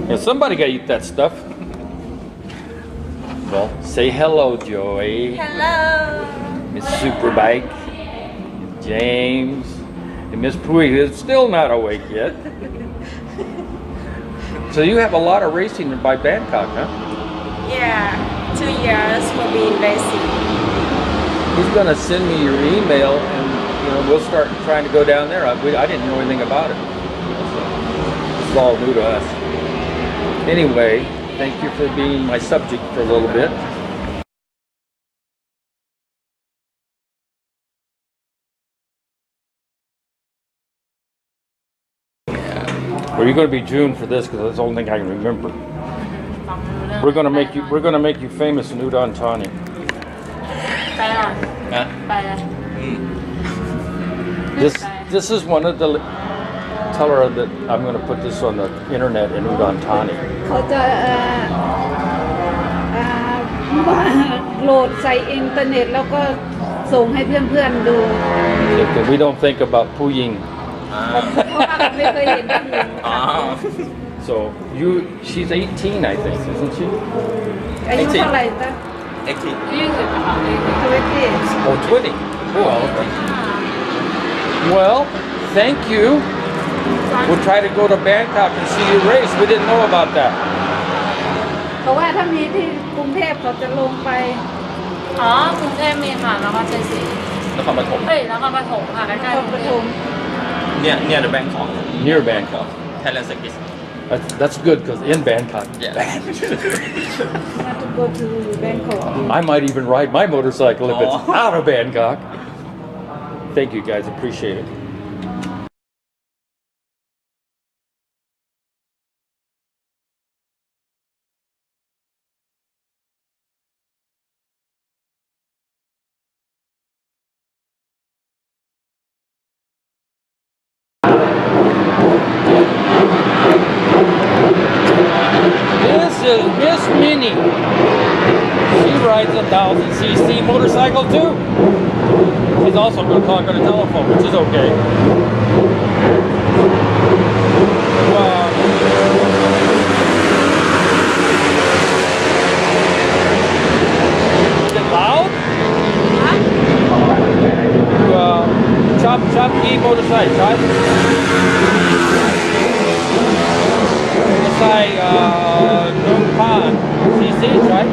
Yeah, somebody got to eat that stuff. Well, say hello, Joy. Hello. Miss Superbike, James, and Miss Pui is still not awake yet. So you have a lot of racing by Bangkok, huh? Yeah, 2 years for being racing. He's gonna send me your email, and we'll start trying to go down there. I didn't know anything about it. It's all new to us. Anyway, thank you for being my subject for a little bit. Well, you're going to be June for this because that's the only thing I can remember. We're going to make you famous in Udon Thani. ไปอ่ะ Huh? ไปอ่ะ This is one of the. Tell her that I'm going to put this on the internet in Udon Thani. เขาจะโหลดใส่อินเทอร์เน็ตแล้วก็ส่งให้เพื่อนๆดู Because we don't think about Puying. เพราะว่าไม่เคยเห็นผู้หญิง So she's 18, I think, isn't she? อายุเท่าไหร่จ๊ะ Active. 20นะคะ 20 Oh, 20. Oh, okay. Well, thank you. We'll try to go to Bangkok and see you race. We didn't know about that. เพราะว่าถ้ามีที่กรุงเทพเขาจะลงไป อ๋อกรุงเทพมีค่ะนครชัยศรี นครปฐม เฮ้ยนครปฐมค่ะใกล้ๆกรุง ป เท ทุ พ ม near the Bangkok Near Bangkok. Thailand circuit. That's good because in Bangkok. Yeah. not to go to Bangkok I might even ride my motorcycle if it's Oh. out of Bangkok. Thank you guys, appreciate it. This is Miss Minnie. She rides a 1000cc motorcycle too. She's also going to talk on the telephone, which is okay. Is it loud? Chop e-motorcycle, right? Nung Pan CC, right?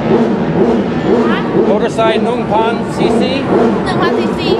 Motorcycle Nung Pan CC. 1,000 cc